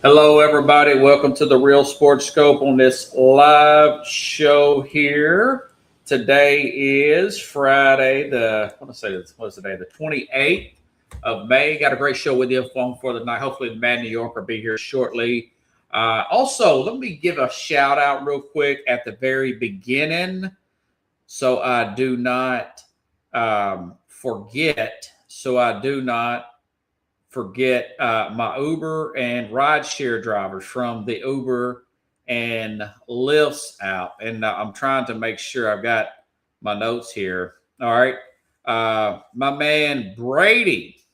Hello, everybody. Welcome to the Real Sports Scope on this live show here. Today is Friday, what's the day? The 28th of May. Got a great show with you for the night. Hopefully, the Mad New Yorker will be here shortly. Also, let me give a shout out real quick at the very beginning, so I do not forget. My Uber and rideshare drivers from the Uber and Lyft's app. And I'm trying to make sure I've got my notes here. All right. My man Brady,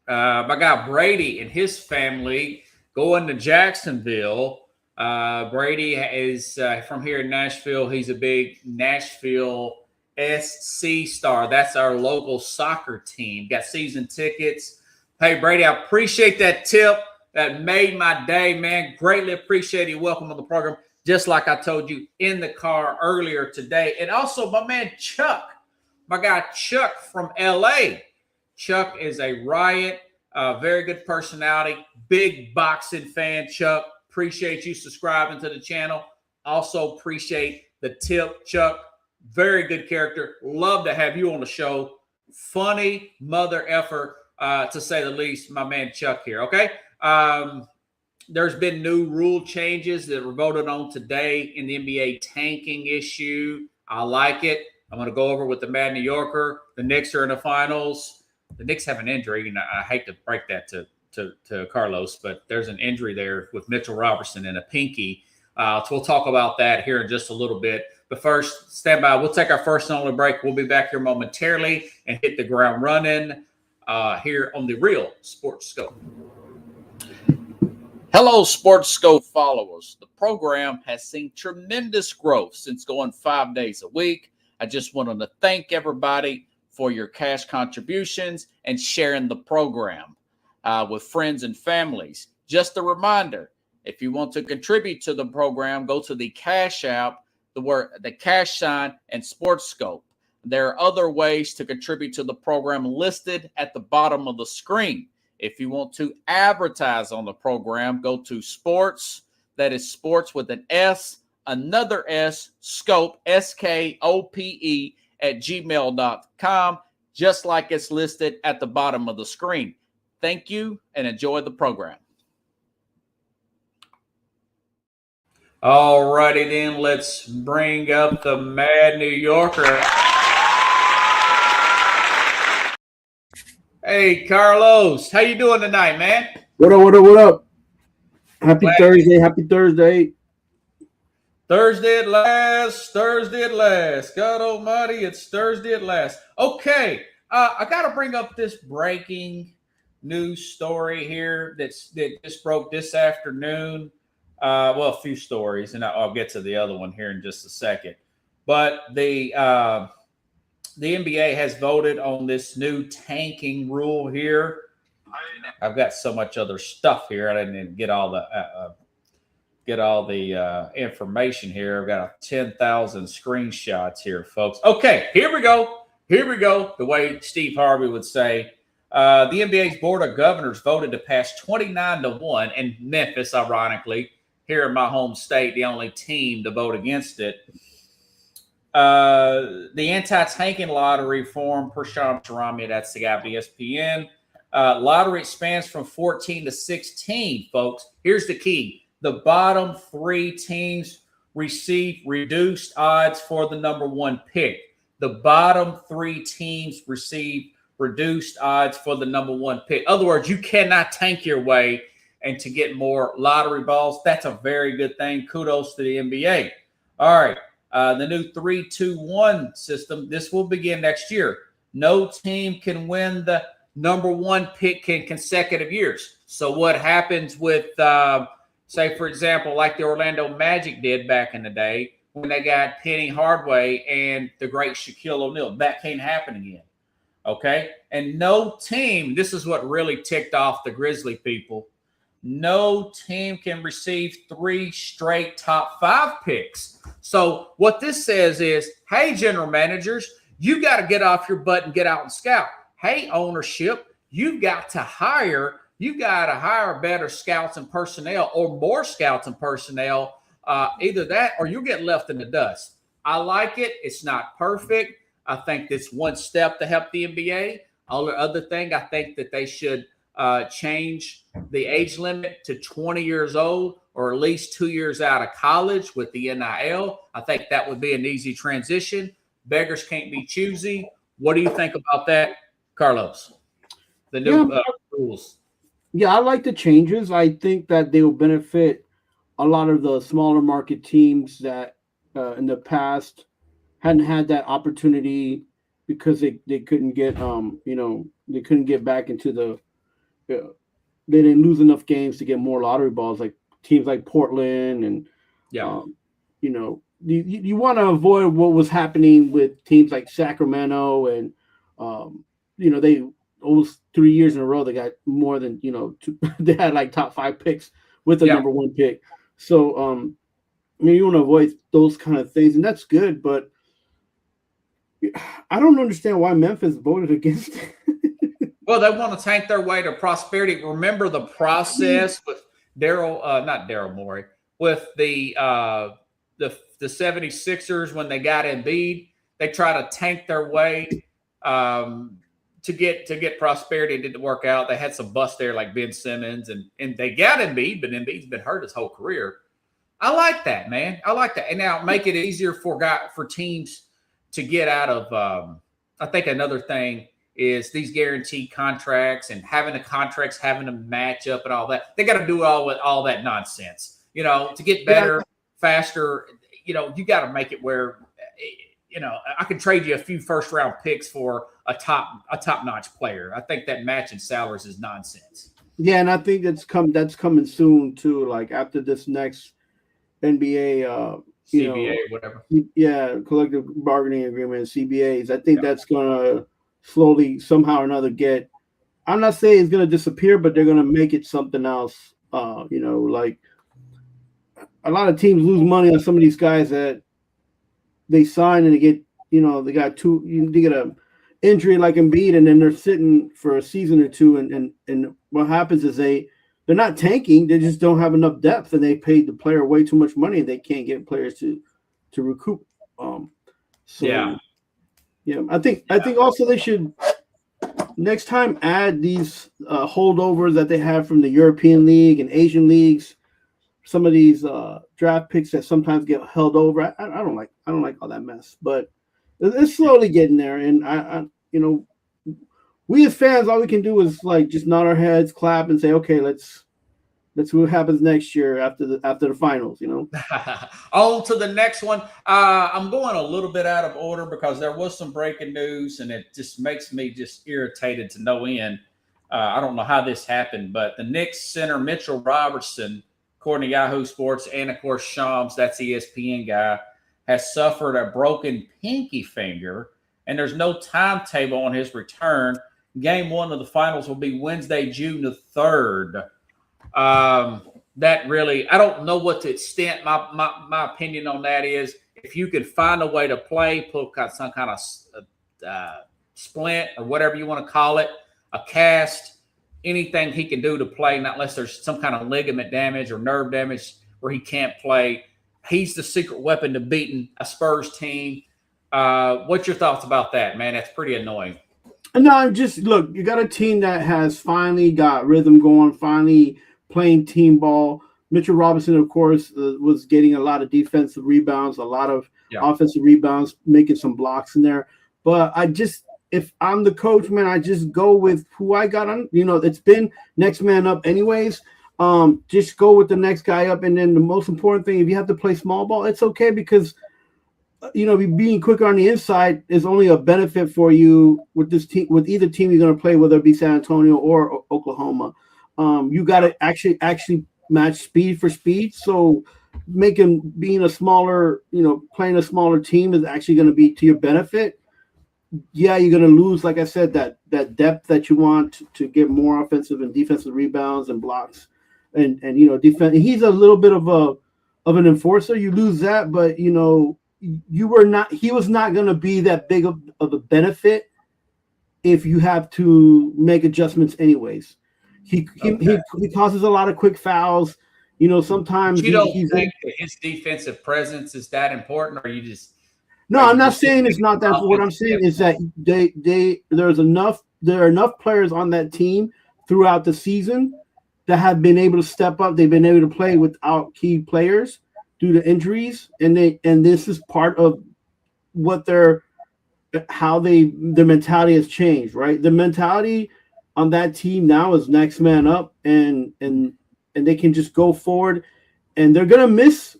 my guy Brady and his family going to Jacksonville. Brady is from here in Nashville. He's a big Nashville SC star. That's our local soccer team. Got season tickets. Hey, Brady, I appreciate that tip. That made my day, man. Greatly appreciate it. Welcome on the program. Just like I told you in the car earlier today. And also my man Chuck, my guy Chuck from LA. Chuck is a riot, very good personality, big boxing fan. Chuck, appreciate you subscribing to the channel. Also appreciate the tip, Chuck. Very good character. Love to have you on the show. Funny mother effer, to say the least, my man Chuck here. Okay. There's been new rule changes that were voted on today in the NBA tanking issue. I like it. I'm going to go over with the Mad New Yorker. The Knicks are in the finals. The Knicks have an injury, and I hate to break that to Carlos, but there's an injury there with Mitchell Robertson and a pinky. So we'll talk about that here in just a little bit. But first, stand by. We'll take our first and only break. We'll be back here momentarily and hit the ground running here on the Real Sports Scope. Hello, Sports Scope followers. The program has seen tremendous growth since going 5 days a week. I just wanted to thank everybody for your cash contributions and sharing the program with friends and families. Just a reminder, if you want to contribute to the program, go to the Cash App, the cash sign, and Sports Scope. There are other ways to contribute to the program listed at the bottom of the screen. If you want to advertise on the program, go to sports, that is sports with an S, another S, scope, SKOPE, at gmail.com, just like it's listed at the bottom of the screen. Thank you and enjoy the program. All righty then, let's bring up the Mad New Yorker. Hey, Carlos, how you doing tonight, man? What up? Happy Thursday. Thursday at last. God almighty, it's Thursday at last. Okay, I got to bring up this breaking news story here that just broke this afternoon. A few stories, and I'll get to the other one here in just a second. But the NBA has voted on this new tanking rule here. I've got so much other stuff here. I didn't get all the information here. I've got 10,000 screenshots here, folks. Okay, here we go. The way Steve Harvey would say. The NBA's Board of Governors voted to pass 29-1, and Memphis, ironically, here in my home state, the only team to vote against it. The anti-tanking lottery form per Sham Sharami, that's the guy of ESPN. Lottery expands from 14 to 16, folks. Here's the key. The bottom 3 teams receive reduced odds for the number 1 pick. The bottom 3 teams receive reduced odds for the number 1 pick. In other words, you cannot tank your way and to get more lottery balls. That's a very good thing. Kudos to the NBA. All right. The new 3-2-1 system, this will begin next year. No team can win the number 1 pick in consecutive years. So what happens with, say, for example, like the Orlando Magic did back in the day when they got Penny Hardaway and the great Shaquille O'Neal. That can't happen again. Okay? And no team, this is what really ticked off the Grizzly people, no team can receive 3 straight top 5 picks. So what this says is, hey, general managers, you got to get off your butt and get out and scout. Hey, ownership, you've got to hire You got to hire better scouts and personnel, or more scouts and personnel. Either that, or you'll get left in the dust. I like it. It's not perfect. I think it's one step to help the NBA. Other thing, I think that they should change the age limit to 20 years old, or at least 2 years out of college with the NIL. I think that would be an easy transition. Beggars can't be choosy. What do you think about that, Carlos? The new rules. Yeah, I like the changes. I think that they will benefit a lot of the smaller market teams that in the past hadn't had that opportunity because they couldn't get they couldn't get back into they didn't lose enough games to get more lottery balls, like teams like Portland and you know, you want to avoid what was happening with teams like Sacramento and they almost 3 years in a row they got more than they had like top 5 picks with the number 1 pick. So I mean, you want to avoid those kind of things, and that's good. But I don't understand why Memphis voted against it. Well, they want to tank their way to prosperity. Remember the process with not Daryl Morey, with the 76ers when they got Embiid. They try to tank their way to get prosperity. It didn't work out. They had some bust there like Ben Simmons, and they got Embiid, but Embiid's been hurt his whole career. I like that, man. I like that. And now make it easier for teams to get out of I think another thing is these guaranteed contracts and having the contracts having to match up and all that. They got to do all that nonsense. To get better, faster, you got to make it where I can trade you a few first round picks for a top-notch player. I think that matching salaries is nonsense. Yeah, and I think that's coming soon too, like after this next NBA CBA, whatever. Yeah, collective bargaining agreement, CBAs. I think that's gonna slowly, somehow or another, get. I'm not saying it's gonna disappear, but they're gonna make it something else. Like a lot of teams lose money on some of these guys that they sign and they get, they get a injury like Embiid, and then they're sitting for a season or two, and what happens is they're not tanking. They just don't have enough depth, and they paid the player way too much money, and they can't get players to recoup. I think also they should next time add these holdovers that they have from the European League and Asian leagues. Some of these draft picks that sometimes get held over. I don't like all that mess, but it's slowly getting there. And I we as fans, all we can do is like just nod our heads, clap, and say, okay, let's see what happens next year after the finals. On to the next one. I'm going a little bit out of order because there was some breaking news, and it just makes me just irritated to no end. I don't know how this happened, but the Knicks center Mitchell Robertson, according to Yahoo Sports, and of course Shams, that's ESPN guy, has suffered a broken pinky finger, and there's no timetable on his return. Game 1 of the finals will be Wednesday, June the 3rd. That really, I don't know what the extent. My opinion on that is, if you could find a way to play, put some kind of splint or whatever you want to call it, a cast, anything he can do to play, not unless there's some kind of ligament damage or nerve damage where he can't play. He's the secret weapon to beating a Spurs team. What's your thoughts about that, man? That's pretty annoying. No, look, you got a team that has finally got rhythm going, finally playing team ball. Mitchell Robinson, of course, was getting a lot of defensive rebounds, a lot of offensive rebounds, making some blocks in there. But if I'm the coach, man, I just go with who I got on. It's been next man up anyways. Just go with the next guy up. And then the most important thing, if you have to play small ball, it's okay, because being quicker on the inside is only a benefit for you with this team, with either team you're going to play, whether it be San Antonio or Oklahoma. You got to actually match speed for speed. So being a smaller, playing a smaller team is actually going to be to your benefit. Yeah, you're going to lose, like I said, that depth that you want to get more offensive and defensive rebounds and blocks, and defense. He's a little bit of an enforcer. You lose that, but he was not going to be that big of a benefit if you have to make adjustments anyways. He causes a lot of quick fouls. You know, But sometimes you don't he's think that his defensive presence is that important, or no, are I'm you not just saying it's thinking not that. What I'm offensive saying is that difference? there are enough players on that team throughout the season that have been able to step up. They've been able to play without key players due to injuries, and this is part of what their mentality has changed, right? The mentality on that team now is next man up, and they can just go forward, and they're gonna miss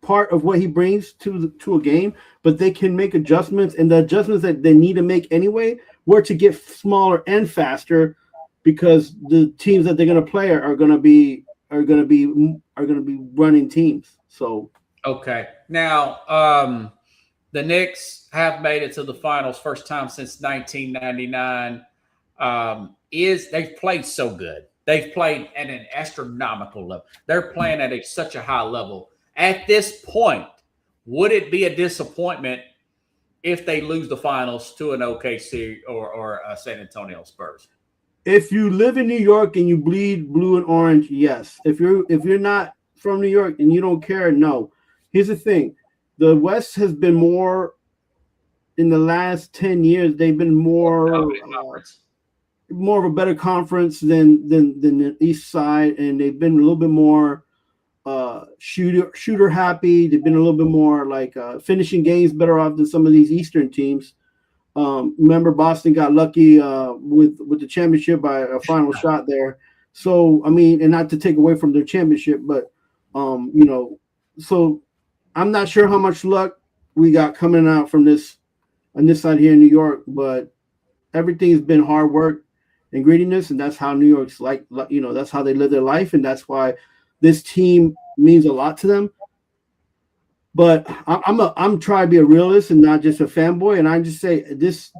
part of what he brings to a game, but they can make adjustments, and the adjustments that they need to make anyway were to get smaller and faster, because the teams that they're going to play are going to be running teams. So Okay. Now, the Knicks have made it to the finals first time since 1999. Is they've played so good. They've played at an astronomical level. They're playing at such a high level. At this point, would it be a disappointment if they lose the finals to an OKC or a San Antonio Spurs? if you live in New York and you bleed blue and orange, yes. If you're not from New York and you don't care, no. Here's the thing: the West has been more in the last 10 years. They've been More dominant conference. more of a better conference than the East Side, and they've been a little bit more shooter happy. They've been a little bit more like finishing games better off than some of these Eastern teams. Remember, Boston got lucky with the championship by a final shot there. So I mean, and not to take away from their championship, but you know, so I'm not sure how much luck we got coming out from this on this side here in New York, but everything's been hard work and greediness, and that's how New York's like. You know, that's how they live their life, and that's why this team means a lot to them. But I'm trying to be a realist and not just a fanboy, and I just say this: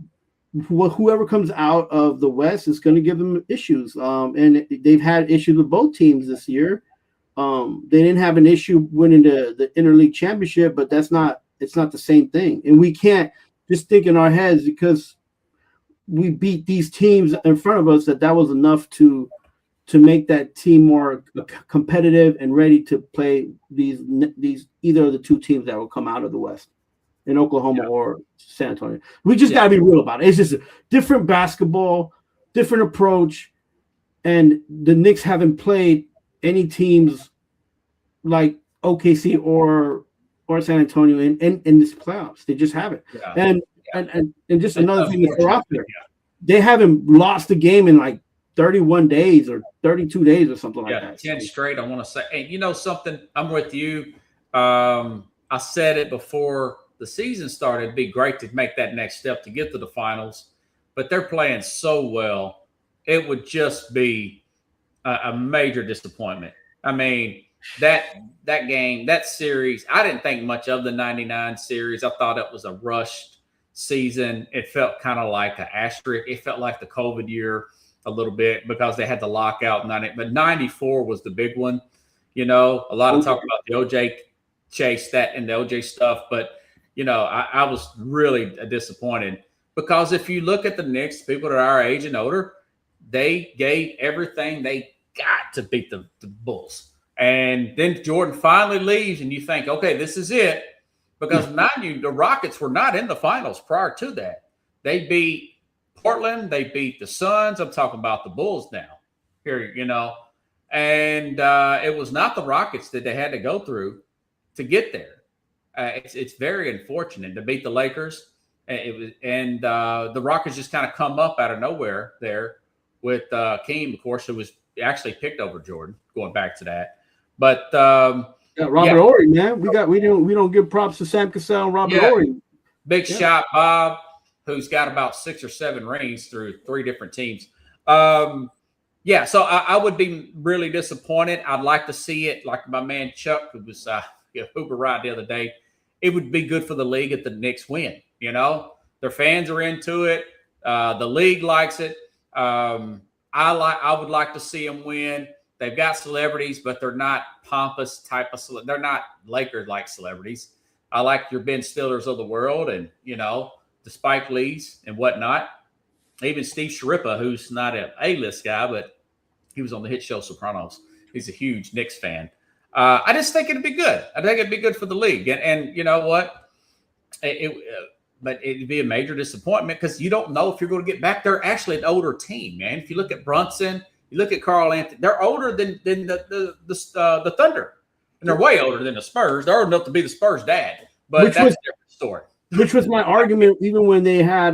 whoever comes out of the West is going to give them issues. And they've had issues with both teams this year. They didn't have an issue winning the interleague championship, but it's not the same thing. And we can't just think in our heads because we beat these teams in front of us that was enough to make that team more competitive and ready to play these either of the two teams that will come out of the West in Oklahoma or San Antonio. We just got to be real about it. It's just a different basketball, different approach, and the Knicks haven't played any teams like OKC or San Antonio in this playoffs. They just haven't. Yeah. And just another thing to throw out there, they haven't lost a game in like 31 days or 32 days or something like that. 10 straight, I want to say. And you know something, I'm with you. I said it before the season started. It'd be great to make that next step to get to the finals, but they're playing so well. It would just be a major disappointment. I mean, that game, that series, I didn't think much of the 99 series. I thought it was a rushed season. It felt kind of like an asterisk. It felt like the COVID year a little bit because they had the lockout. But 94 was the big one. You know, a lot of talk about the OJ chase that and the OJ stuff. But, you know, I was really disappointed because if you look at the Knicks, people that are our age and older, they gave everything they got to beat the Bulls. And then Jordan finally leaves, and you think, okay, this is it. Because mind you, the Rockets were not in the finals prior to that. They beat Portland, they beat the Suns. I'm talking about the Bulls now. Here, you know. And it was not the Rockets that they had to go through to get there. It's very unfortunate to beat the Lakers. The Rockets just kind of come up out of nowhere there with Keem, of course, who was actually picked over Jordan. Going back to that, but Robert Ory, man, we don't give props to Sam Cassell and Robert Ory. Big shot, Bob, who's got about 6 or 7 rings through 3 different teams. So I would be really disappointed. I'd like to see it like my man Chuck, who was Uber ride the other day. It would be good for the league if the Knicks win. You know, their fans are into it. The league likes it. I would like to see them win. They've got celebrities, but they're not pompous type of. They're not Lakers-like celebrities. I like your Ben Stillers of the world, and you know the Spike Lees and whatnot. Even Steve Sharippa, who's not an A-list guy, but He was on the hit show Sopranos. He's a huge Knicks fan. I just think it'd be good. I think it'd be good for the league. And you know what? But it'd be a major disappointment because you don't know if you're going to get back. They're actually an older team, man. If you look at Brunson, you look at Carl Anthony, they're older than the Thunder, and they're way older than the Spurs. They're old enough to be the Spurs' dad, but that's a different story. Which was my argument, even when they had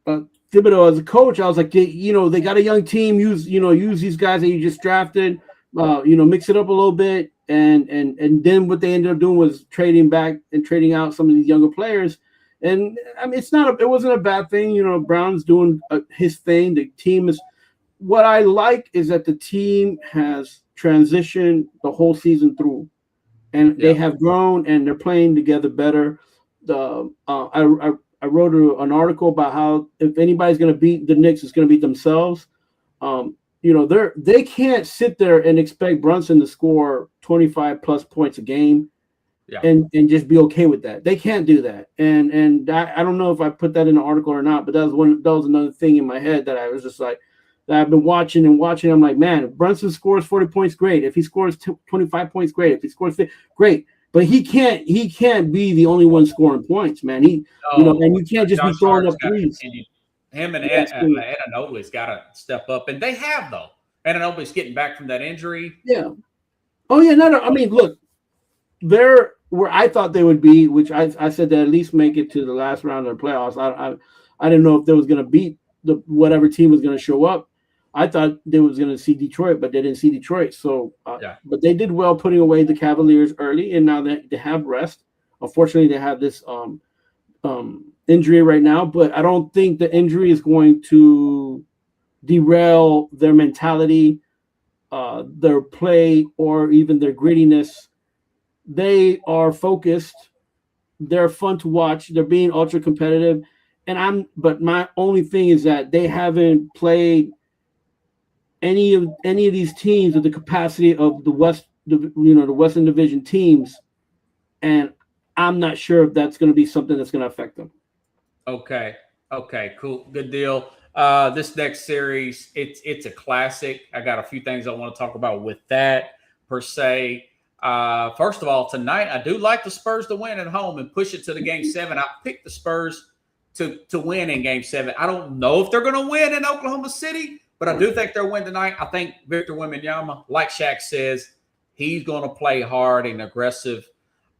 Thibodeau as a coach. I was like, they got a young team. Use these guys that you just drafted. Mix it up a little bit, and then what they ended up doing was trading back and trading out some of these younger players. And I mean, it wasn't a bad thing. Brown's doing his thing. The team is. What I like is that the team has transitioned the whole season through, and they have grown and they're playing together better. I wrote an article about how if anybody's going to beat the Knicks, it's going to beat themselves. They can't sit there and expect Brunson to score 25 plus points a game and just be okay with that. They can't do that. And I don't know if I put that in the article or not, but that was another thing in my head that I was just like, that I've been watching. I'm like, man, if Brunson scores 40 points, great. If he scores 25 points, great. If he scores 50, great. But he can't be the only one scoring points, man. And you can't just be throwing up threes. Him and Ananobli's got to step up, and they have though. Ananobli's getting back from that injury. Yeah. Oh yeah. No. I mean, look, they're where I thought they would be, which I said they at least make it to the last round of the playoffs. I didn't know if they was going to beat whatever team was going to show up. I thought they was going to see Detroit, but they didn't see Detroit. So, but they did well putting away the Cavaliers early, and now they have rest. Unfortunately, they have this injury right now, but I don't think the injury is going to derail their mentality, their play, or even their grittiness. They are focused. They're fun to watch. They're being ultra competitive, but my only thing is that they haven't played any of these teams with the capacity of the Western Division teams, and I'm not sure if that's going to be something that's going to affect them. Okay, cool, good deal. This next series, it's a classic. I got a few things I want to talk about with that per se. First of all, tonight I do like the Spurs to win at home and push it to the Game 7. I picked the Spurs to win in Game 7. I don't know if they're going to win in Oklahoma City, but I do think they'll win tonight. I think Victor Wembanyama, like Shaq says, he's going to play hard and aggressive.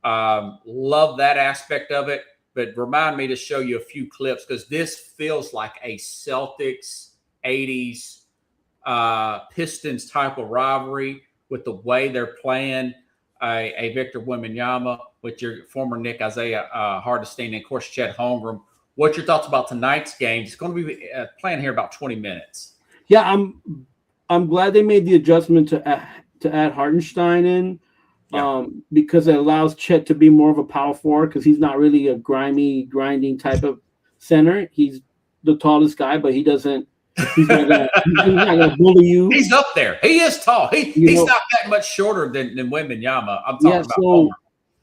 Love that aspect of it. But remind me to show you a few clips because this feels like a Celtics 80s Pistons type of rivalry with the way they're playing. A Victor Wembanyama with your former Nick Isaiah Hardestein and, of course, Chet Holmgren. What's your thoughts about tonight's game? It's going to be playing here about 20 minutes. Yeah, I'm glad they made the adjustment to add Hartenstein in because it allows Chet to be more of a power forward because he's not really a grinding type of center. He's the tallest guy, but he's not gonna bully you. He's up there. He is tall. He's not that much shorter than Wembanyama. I'm talking about Homer.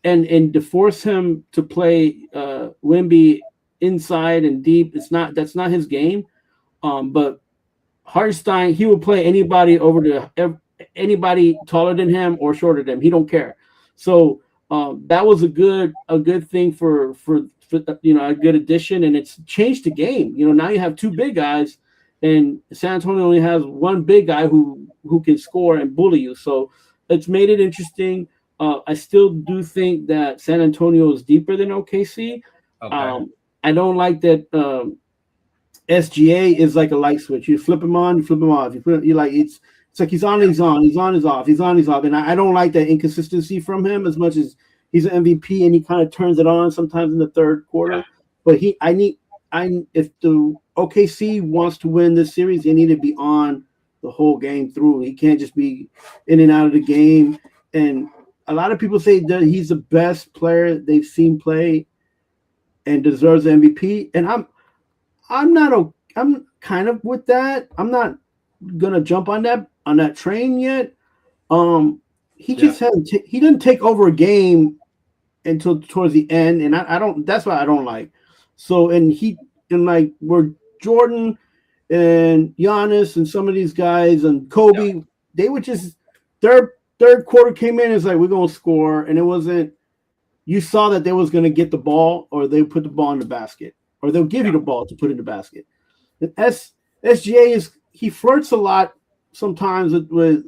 And to force him to play Wemby inside and deep, that's not his game. But Hartenstein, he will play anybody anybody taller than him or shorter than him. He don't care. So that was a good thing for a good addition, and it's changed the game. Now you have two big guys, and San Antonio only has one big guy who can score and bully you. So it's made it interesting. I still do think that San Antonio is deeper than OKC. Okay. I don't like that. SGA is like a light switch. You flip him on, you flip him off. It's like he's on, he's on, he's on, he's off, he's on, he's off. And I don't like that inconsistency from him as much as he's an MVP and he kind of turns it on sometimes in the third quarter. Yeah. But if the OKC wants to win this series, they need to be on the whole game through. He can't just be in and out of the game. And a lot of people say that he's the best player they've seen play and deserves the MVP. And I'm kind of with that. I'm not gonna jump on that train yet. He didn't take over a game until towards the end, and I don't. That's what I don't like. So where Jordan and Giannis and some of these guys and Yeah. Kobe, they would just third quarter came in. It's like we're gonna score, and it wasn't. You saw that they was gonna get the ball, or they put the ball in the basket, or they'll give you the ball to put in the basket. And SGA he flirts a lot sometimes with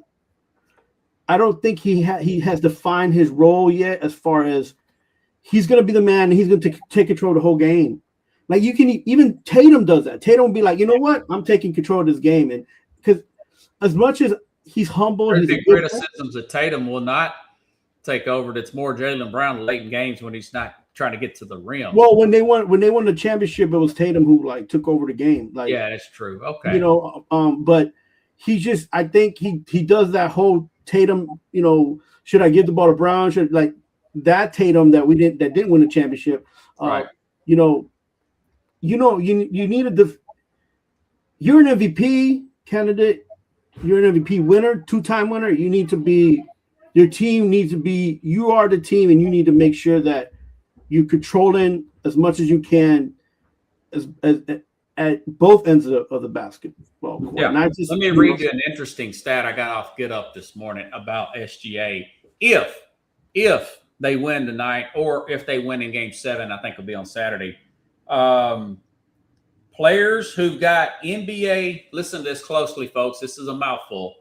I don't think he has defined his role yet as far as he's going to be the man and he's going to take control of the whole game. Like you can even Tatum does that. Tatum will be like, you know what? I'm taking control of this game, and because as much as he's humble, There's he's been criticisms that Tatum will not take over. That's more Jaylen Brown late in games when he's not trying to get to the rim. Well, when they won the championship, it was Tatum who like took over the game. Like, yeah, that's true. Okay, you know, but he just I think he does that whole Tatum. You know, should I give the ball to Brown? Should like that Tatum that didn't win the championship. right. You need you're an MVP candidate. You're an MVP winner, 2-time winner. You need to be. Your team needs to be. You are the team, and you need to make sure that you're controlling as much as you can, as at both ends of the basketball court. Yeah. Let me read you an interesting stat I got off Get Up this morning about SGA. If they win tonight, or if they win in Game 7, I think it'll be on Saturday. Players who've got NBA, listen to this closely, folks. This is a mouthful.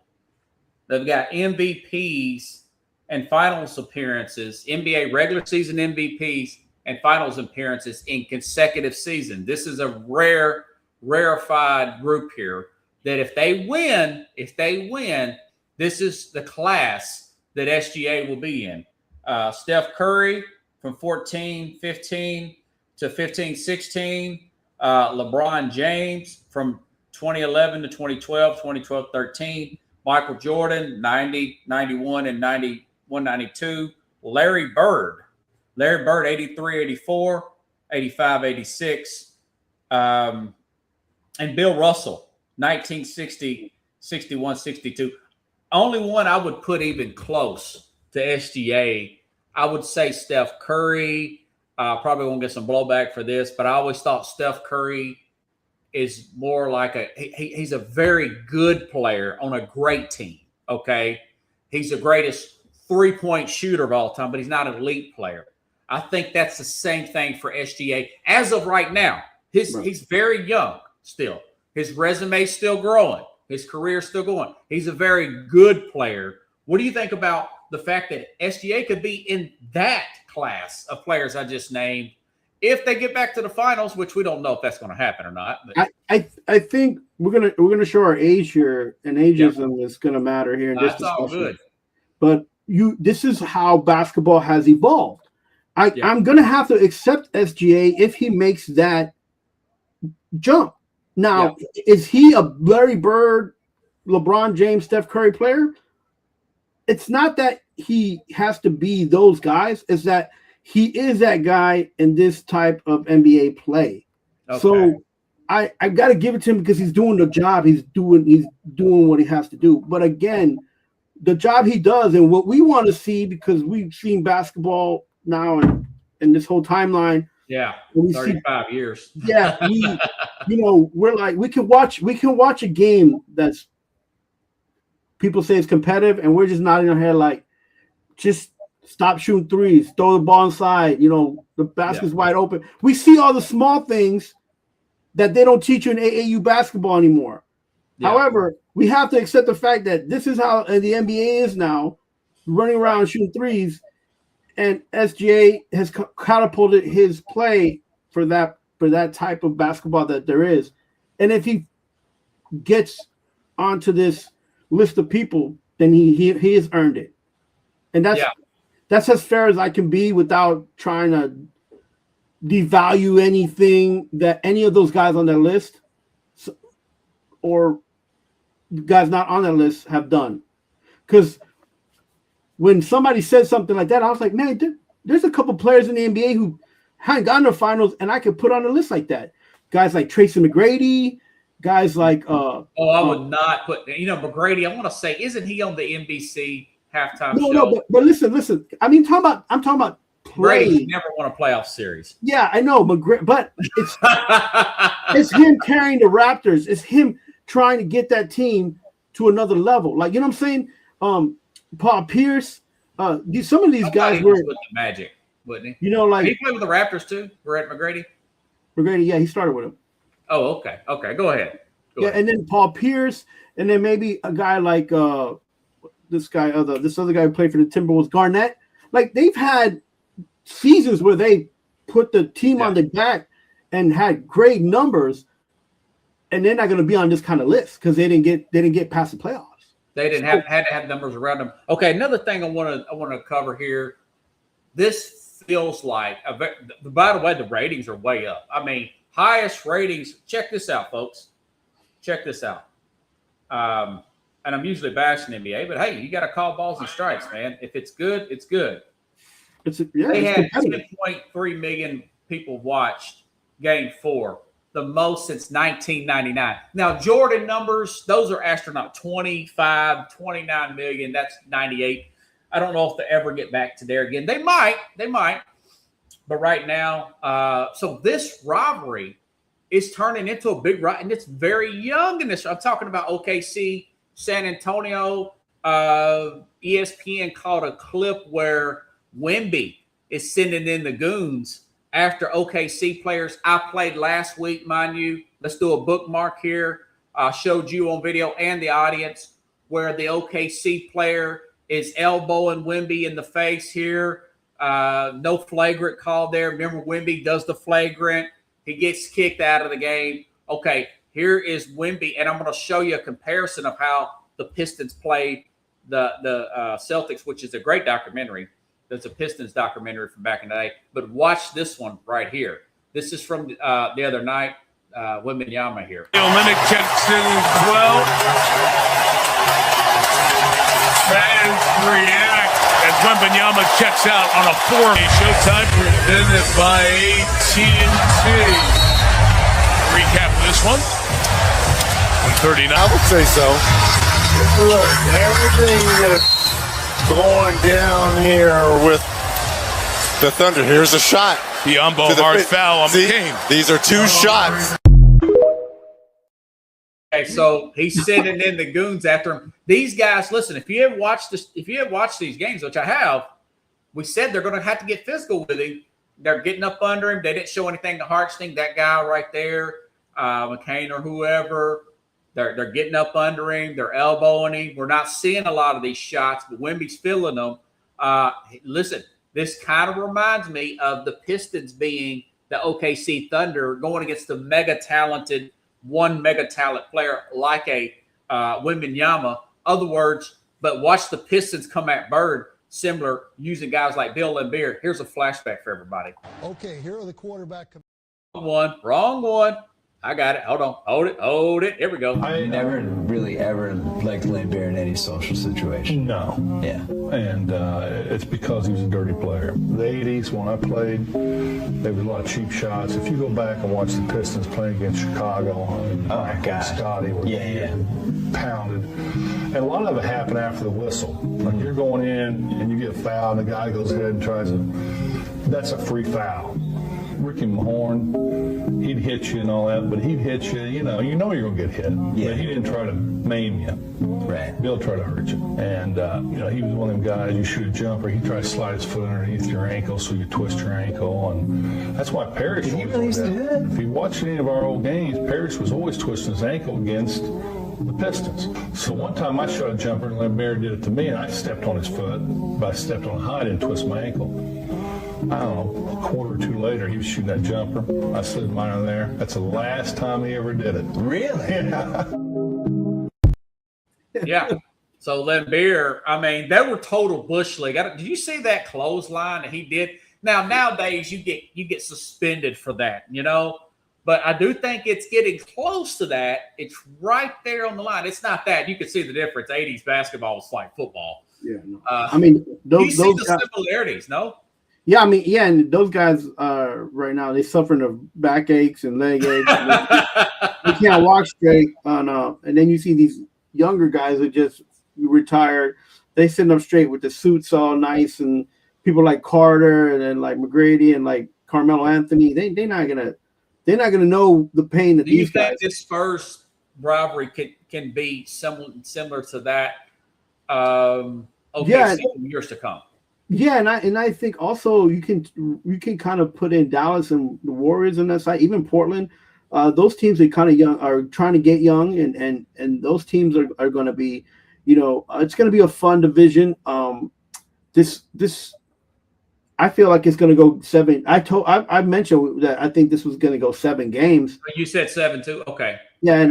They've got MVPs and finals appearances, NBA regular season MVPs and finals appearances in consecutive seasons. This is a rarefied group here that if they win, this is the class that SGA will be in. Steph Curry from 14-15 to 15-16. LeBron James from 2011 to 2012, 2012-13. Michael Jordan, 90, 91, and 91, 92. Larry Bird, 83, 84, 85, 86. And Bill Russell, 1960, 61, 62. Only one I would put even close to SGA, I would say Steph Curry. Probably won't get some blowback for this, but I always thought Steph Curry is more like he's a very good player on a great team. Okay. He's the greatest 3-point shooter of all time, but he's not an elite player. I think that's the same thing for SGA as of right now. He's very young still. His resume's still growing. His career's still going. He's a very good player. What do you think about the fact that SGA could be in that class of players I just named if they get back to the finals, which we don't know if that's going to happen or not? But I think we're gonna show our age here, and ageism is going to matter here in this discussion. All good. But this is how basketball has evolved. I'm going to have to accept SGA if he makes that jump. Now, is he a Larry Bird, LeBron James, Steph Curry player? It's not that he has to be those guys. It's that he is that guy in this type of NBA play. Okay. So I got to give it to him because he's doing the job. He's doing what he has to do. But again, the job he does and what we want to see, because we've seen basketball now and this whole timeline. Yeah, 35 years. Yeah, we're like we can watch a game that's people say it's competitive, and we're just nodding our head like, just stop shooting threes, throw the ball inside. The basket's wide open. We see all the small things that they don't teach you in AAU basketball anymore. Yeah. However, we have to accept the fact that this is how the NBA is now, running around shooting threes, and SGA has catapulted his play for that type of basketball that there is. And if he gets onto this list of people, then he has earned it. And that's as fair as I can be without trying to devalue anything that any of those guys on that list or guys not on that list have done. Because when somebody said something like that, I was like, man, there's a couple players in the NBA who haven't gotten to finals, and I could put on a list like that. Guys like Tracy McGrady, guys like I would not put McGrady. I want to say, isn't he on the NBC halftime show? No, but listen. I'm talking about Brady's play. never won a playoff series. Yeah, I know, but it's him carrying the Raptors. It's him trying to get that team to another level. Like, you know what I'm saying? Paul Pierce, some of these guys were with the Magic, wouldn't he? You know, like he played with the Raptors too. Brett McGrady. Yeah, he started with him. Oh, okay. Go ahead. Go ahead. And then Paul Pierce, and then maybe a guy like this other guy who played for the Timberwolves, Garnett. Like, they've had seasons where they put the team on the back and had great numbers, and they're not going to be on this kind of list because they didn't get past the playoffs. They didn't had to have numbers around them. Okay, another thing I want to cover here. This feels like by the way, the ratings are way up. I mean, highest ratings. Check this out, folks. Check this out. And I'm usually bashing NBA, but hey, you got to call balls and strikes, man. If it's good, it's good. They had 10.3 million people watched Game 4, the most since 1999. Now, Jordan numbers, those are astronaut. 25, 29 million. That's 98. I don't know if they ever get back to there again. They might. But right now, so this rivalry is turning into a big rivalry, and it's very young in this. I'm talking about OKC, San Antonio. ESPN caught a clip where Wemby is sending in the goons after OKC players. I played last week, mind you. Let's do a bookmark here. I showed you on video and the audience where the OKC player is elbowing Wemby in the face here. No flagrant call there. Remember, Wemby does the flagrant. He gets kicked out of the game. Okay, here is Wemby, and I'm going to show you a comparison of how the Pistons played the Celtics, which is a great documentary. There's a Pistons documentary from back in the day. But watch this one right here. This is from the other night. Wembanyama here. Olynyk checks in as well. Fans react as Wembanyama checks out on a 4. Showtime presented by AT&T. Recap of this one. 139. I would say so. Look, everything that's going down here with the Thunder. Here's a shot. Biombo hard foul on the game. These are 2 shots. Okay, so he's sending in the goons after him. These guys, listen, if you have watched these games, which I have, we said they're going to have to get physical with him. They're getting up under him. They didn't show anything to Hartsting. That guy right there, McCain or whoever, they're getting up under him. They're elbowing him. We're not seeing a lot of these shots, but Wemby's feeling them. Listen, this kind of reminds me of the Pistons being the OKC Thunder going against the mega talented player like a Wembanyama. Other words, but watch the Pistons come at Bird similar using guys like Bill Laimbeer. Here's a flashback for everybody. Okay, here are the quarterback. Wrong one. I got it. Hold on. Hold it. Here we go. I never really ever liked Laimbeer in any social situation. No. Yeah. And it's because he was a dirty player. The 80s, when I played, there was a lot of cheap shots. If you go back and watch the Pistons playing against Chicago, Michael and Scotty were getting pounded. And a lot of it happened after the whistle. Like you're going in and you get fouled, and the guy goes ahead and tries to. That's a free foul. Ricky Mahorn, he'd hit you and all that, but he'd hit you, you know you're going to get hit. Yeah. But he didn't try to maim you. Right. Bill tried to hurt you. And, he was one of them guys, you shoot a jumper, he tried to slide his foot underneath your ankle so you twist your ankle. And that's why Parrish Did he really used to do that? If you watch any of our old games, Parrish was always twisting his ankle against the Pistons. So one time I shot a jumper and Laimbeer did it to me, and I stepped on his foot, but I stepped on a high and twisted my ankle. I don't know, a quarter or two later, he was shooting that jumper. I slid mine on there. That's the last time he ever did it. Really? Yeah. So Laimbeer, I mean, they were total Bush League. Did you see that clothesline that he did? Now, nowadays, you get suspended for that, But I do think it's getting close to that. It's right there on the line. It's not that. You can see the difference. 80s basketball was like football. Yeah. No. I mean, you see the similarities, no? Yeah, I mean, yeah, and those guys right now, they're suffering of back aches and leg aches. They can't walk straight. And then you see these younger guys who just retired. They sitting up straight with the suits all nice and people like Carter and then like McGrady and like Carmelo Anthony, they're not gonna know the pain that Do you these guys. think this first rivalry can be similar to that? OKC in years to come. Yeah, and I think also you can kind of put in Dallas and the Warriors on that side, even Portland. Those teams are kind of young, are trying to get young, and those teams are going to be, it's going to be a fun division. This I feel like it's going to go 7. I mentioned that I think this was going to go 7 games. You said 7 too. Okay. Yeah,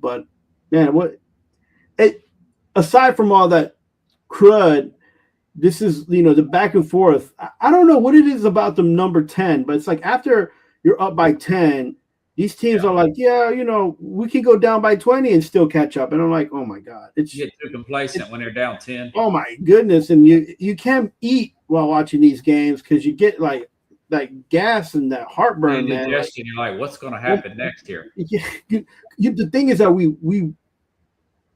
but man, aside from all that crud. This is, the back and forth. I don't know what it is about the number 10, but it's like after you're up by 10, these teams are like, we can go down by 20 and still catch up. And I'm like, oh my God. You get too complacent when they're down 10. Oh my goodness. And you can't eat while watching these games because you get like gas and that heartburn, man. You're like, what's going to happen next here? The thing is that we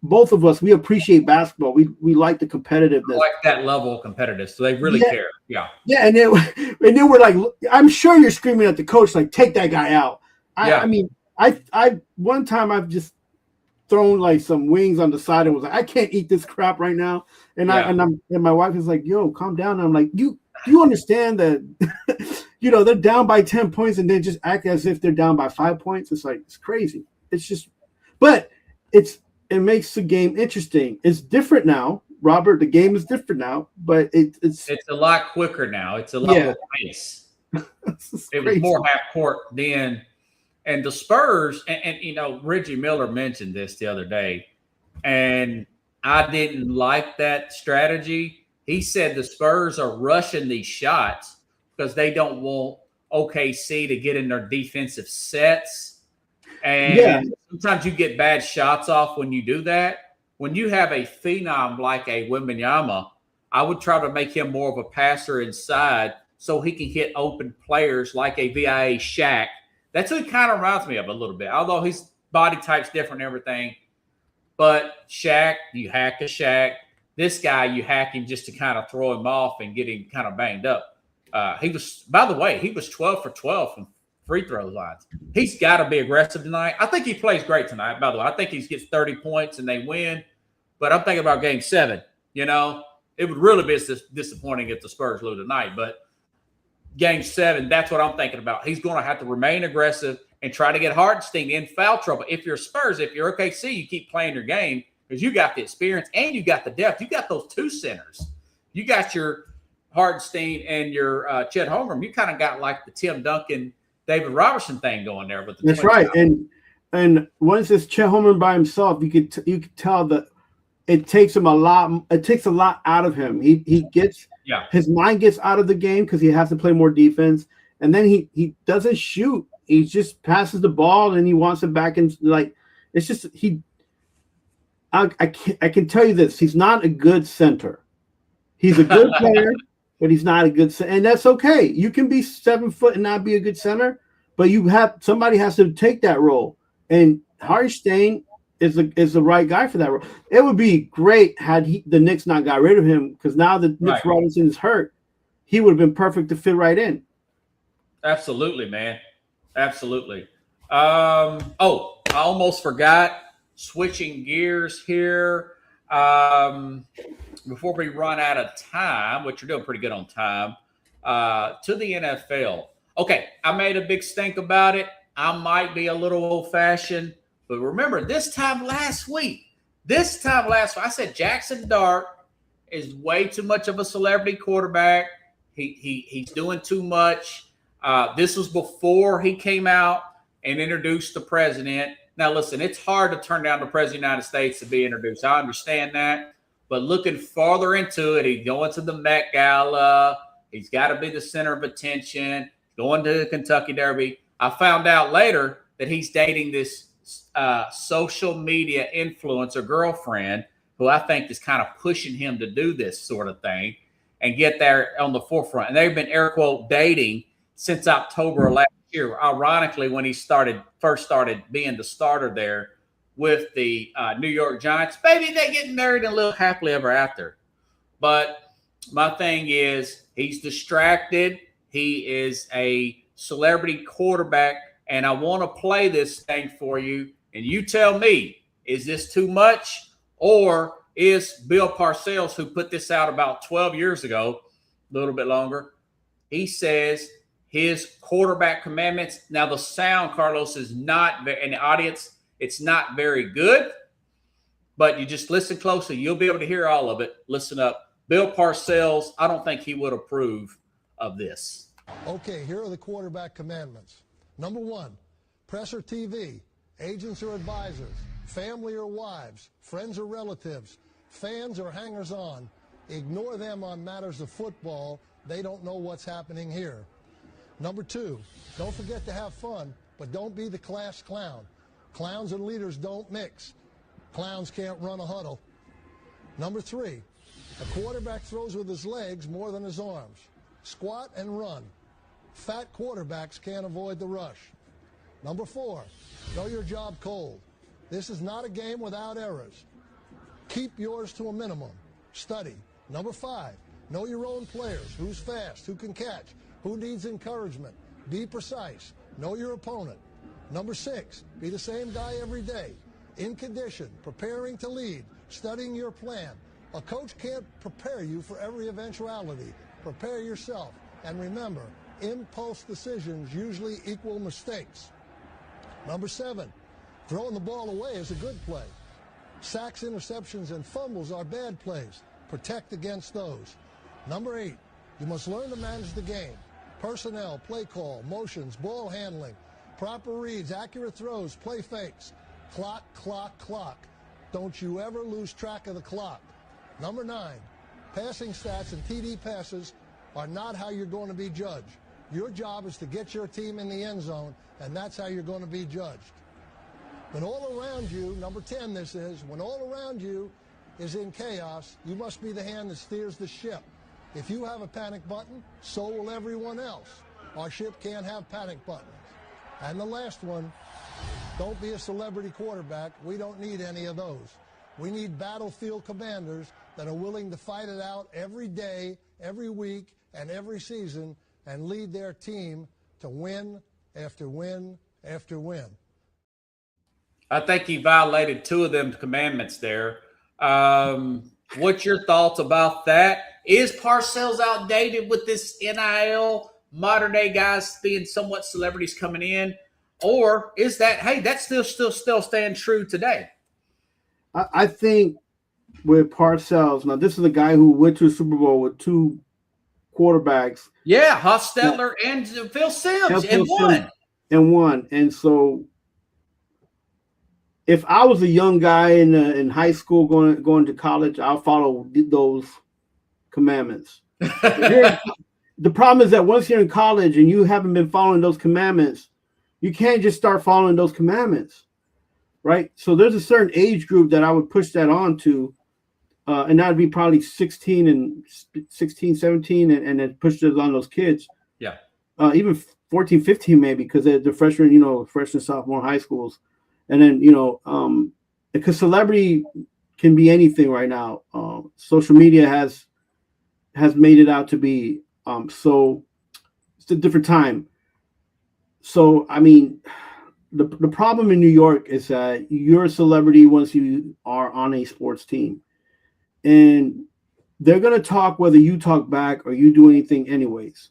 both of us, we appreciate basketball. We like the competitiveness. I like that level of competitiveness. So they really care. Yeah. Yeah, and then we're like, I'm sure you're screaming at the coach, like, take that guy out. I mean, I one time I've just thrown like some wings on the side and was like, I can't eat this crap right now. And my wife is like, yo, calm down. And I'm like, do you understand that they're down by 10 points and they just act as if they're down by 5 points? It's like, it's crazy. It's just, but it makes the game interesting. It's different now, Robert. The game is different now, but it's a lot quicker now. It's a lot more pace. It was more half court then. And the Spurs, and Reggie Miller mentioned this the other day, and I didn't like that strategy. He said the Spurs are rushing these shots because they don't want OKC to get in their defensive sets. And sometimes you get bad shots off when you do that. When you have a phenom like a Wembanyama, I would try to make him more of a passer inside so he can hit open players like a VIA Shaq. That's what it kind of reminds me of a little bit, although his body type's different and everything. But Shaq, you hack a Shaq. This guy, you hack him just to kind of throw him off and get him kind of banged up. He was 12 for 12 from free throw lines. He's got to be aggressive tonight. I think he plays great tonight, by the way. I think he gets 30 points and they win. But I'm thinking about game 7. It would really be disappointing if the Spurs lose tonight. But game 7, that's what I'm thinking about. He's going to have to remain aggressive and try to get Hartenstein in foul trouble. If you're Spurs, if you're OKC, you keep playing your game because you got the experience and you got the depth. You got those 2 centers. You got your Hartenstein and your Chet Holmgren. You kind of got like the Tim Duncan, David Robertson thing going there. With the that's right. And once it's Chet Holmgren by himself, you could tell that it takes him a lot. It takes a lot out of him. He gets his mind gets out of the game because he has to play more defense, and then he doesn't shoot. He just passes the ball and he wants it back in. Like it's just I can tell you this: he's not a good center. He's a good player, but he's not a good center, and that's okay. You can be 7 foot and not be a good center, but somebody has to take that role. And Hartenstein is the right guy for that role. It would be great had the Knicks not got rid of him because now that Mitch Robinson is hurt, he would have been perfect to fit right in. Absolutely, man. Absolutely. I almost forgot. Switching gears here. Before we run out of time, which you're doing pretty good on time, to the NFL. Okay, I made a big stink about it. I might be a little old-fashioned, but remember, this time last week, I said Jackson Dart is way too much of a celebrity quarterback. He's doing too much. This was before he came out and introduced the president. Now, listen, it's hard to turn down the president of the United States to be introduced. I understand that. But looking farther into it, he's going to the Met Gala. He's got to be the center of attention. Going to the Kentucky Derby. I found out later that he's dating this social media influencer girlfriend who I think is kind of pushing him to do this sort of thing and get there on the forefront. And they've been air quote dating since October of last year. Ironically, when he first started being the starter there with the New York Giants. Maybe they're getting married and live happily ever after. But My thing is he's distracted. He is a celebrity quarterback, and I want to play this thing for you. And you tell me, is this too much? Or is Bill Parcells, who put this out about 12 years ago, a little bit longer, he says his quarterback commandments. Now, the sound, Carlos, is not, in the audience, it's not very good. But you just listen closely. You'll be able to hear all of it. Listen up. Bill Parcells, I don't think he would approve of this. Okay, here are the quarterback commandments. Number 1, press or TV, agents or advisors, family or wives, friends or relatives, fans or hangers-on. Ignore them on matters of football. They don't know what's happening here. Number 2, don't forget to have fun, but don't be the class clown. Clowns and leaders don't mix. Clowns can't run a huddle. Number 3, a quarterback throws with his legs more than his arms. Squat and run. Fat quarterbacks can't avoid the rush. Number 4, know your job cold. This is not a game without errors. Keep yours to a minimum. Study. Number 5, know your own players. Who's fast? Who can catch? Who needs encouragement? Be precise. Know your opponent. Number 6, be the same guy every day. In condition, preparing to lead, studying your plan. A coach can't prepare you for every eventuality. Prepare yourself. And remember, impulse decisions usually equal mistakes. Number 7, throwing the ball away is a good play. Sacks, interceptions, and fumbles are bad plays. Protect against those. Number 8, you must learn to manage the game. Personnel, play call, motions, ball handling, proper reads, accurate throws, play fakes. Clock, clock, clock. Don't you ever lose track of the clock. Number 9, passing stats and TD passes are not how you're going to be judged. Your job is to get your team in the end zone, and that's how you're going to be judged. When all around you, number 10 this is, when all around you is in chaos, you must be the hand that steers the ship. If you have a panic button, so will everyone else. Our ship can't have panic buttons. And the last one, don't be a celebrity quarterback. We don't need any of those. We need battlefield commanders that are willing to fight it out every day, every week, and every season, and lead their team to win after win after win. I think he violated 2 of them commandments there. What's your thoughts about that? Is Parcells outdated with this NIL, modern day guys being somewhat celebrities coming in? Or is that, hey, that still stands true today? I think with Parcells, now this is a guy who went to a Super Bowl with 2 quarterbacks. Yeah, Hostetler and Phil Simms and won. And so if I was a young guy in high school going to college, I'll follow those commandments. The problem is that once you're in college and you haven't been following those commandments, you can't just start following those commandments, right? So there's a certain age group that I would push that on to, and that would be probably 16, 17, and then push it on those kids. Yeah. Even 14, 15 maybe, because they're freshmen, freshman, sophomore high schools. And then, because celebrity can be anything right now. Social media has made it out to be, so it's a different time. So, I mean, the problem in New York is that you're a celebrity once you are on a sports team. And they're going to talk whether you talk back or you do anything anyways.